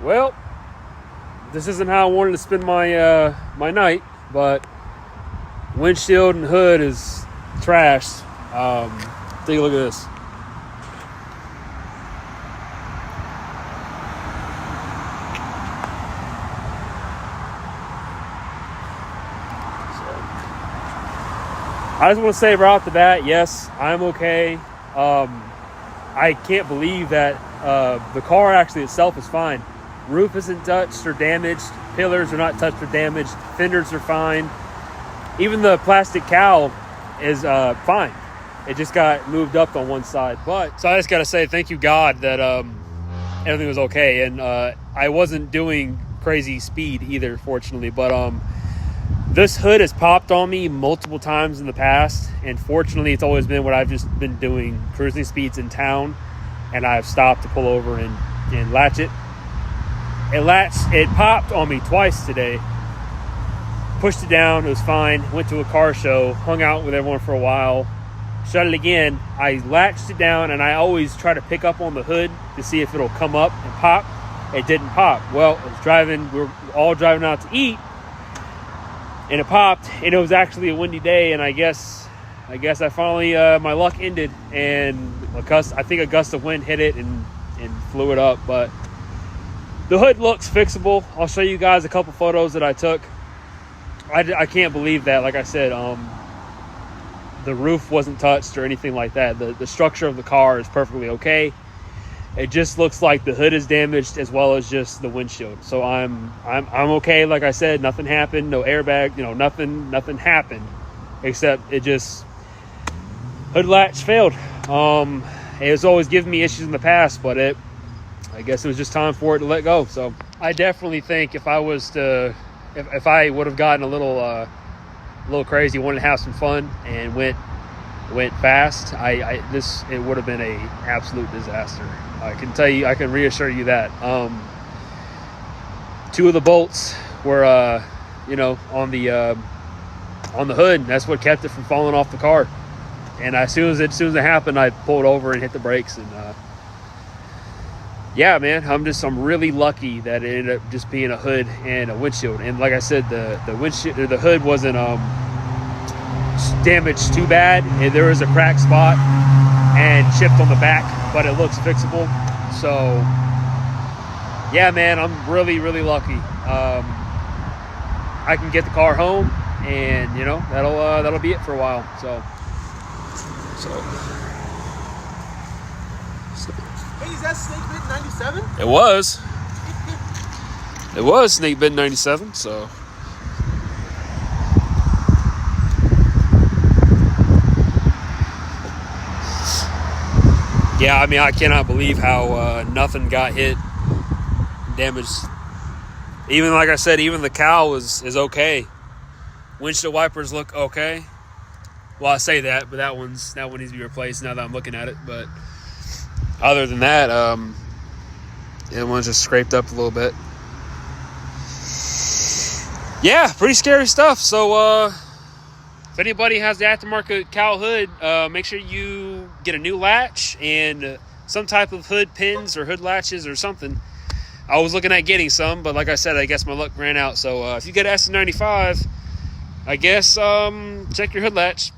Well, this isn't how I wanted to spend my my night, but windshield and hood is trashed. Take a look at this. I just want to say right off the bat, yes, I'm okay. I can't believe that the car actually itself is fine. Roof isn't touched or damaged. Pillars are not touched or damaged. Fenders are fine. Even the plastic cowl is fine. It just got moved up on one side. But so I just got to say thank you, God, that everything was okay. And I wasn't doing crazy speed either, fortunately. But this hood has popped on me multiple times in the past. And fortunately, it's always been what I've just been doing, cruising speeds in town. And I've stopped to pull over and latch it. It popped on me twice today. Pushed it down, it was fine. Went to a car show, hung out with everyone for a while. Shut it again. I latched it down, and I always try to pick up on the hood to see if it'll come up and pop. It didn't pop. Well, I was driving. We were all driving out to eat, and it popped. And it was actually a windy day, and I guess I finally my luck ended, and I think a gust of wind hit it and flew it up. But the hood looks fixable. I'll show you guys a couple photos that I took. I can't believe that. Like I said, the roof wasn't touched or anything like that. The structure of the car is perfectly okay. It just looks like the hood is damaged as well as just the windshield. So I'm okay. Like I said, nothing happened. No airbag. Nothing happened, except it just hood latch failed. It was always giving me issues in the past, but I guess it was just time for it to let go. So I definitely think if I would have gotten a little crazy, wanted to have some fun, and went fast, it would have been a absolute disaster. I can reassure you that. Two of the bolts were on the hood. That's what kept it from falling off the car. And as soon as it happened, I pulled over and hit the brakes. And yeah, man, I'm really lucky that it ended up just being a hood and a windshield. And like I said, the windshield or the hood wasn't damaged too bad. And there was a cracked spot and chipped on the back, but it looks fixable. So yeah, man, I'm really lucky. I can get the car home, and that'll be it for a while. So. Hey, is that snake bit 97? It was. It was snake bit 97. So. Yeah, I mean, I cannot believe how nothing got hit, damaged. Even like I said, even the cowl is okay. Windshield wipers look okay. Well, I say that, but that one needs to be replaced now that I'm looking at it. But other than that, it one's just scraped up a little bit. Yeah, pretty scary stuff. So if anybody has the aftermarket cowl hood, make sure you get a new latch and some type of hood pins or hood latches or something. I was looking at getting some, but like I said, I guess my luck ran out. So if you get S95, I guess check your hood latch.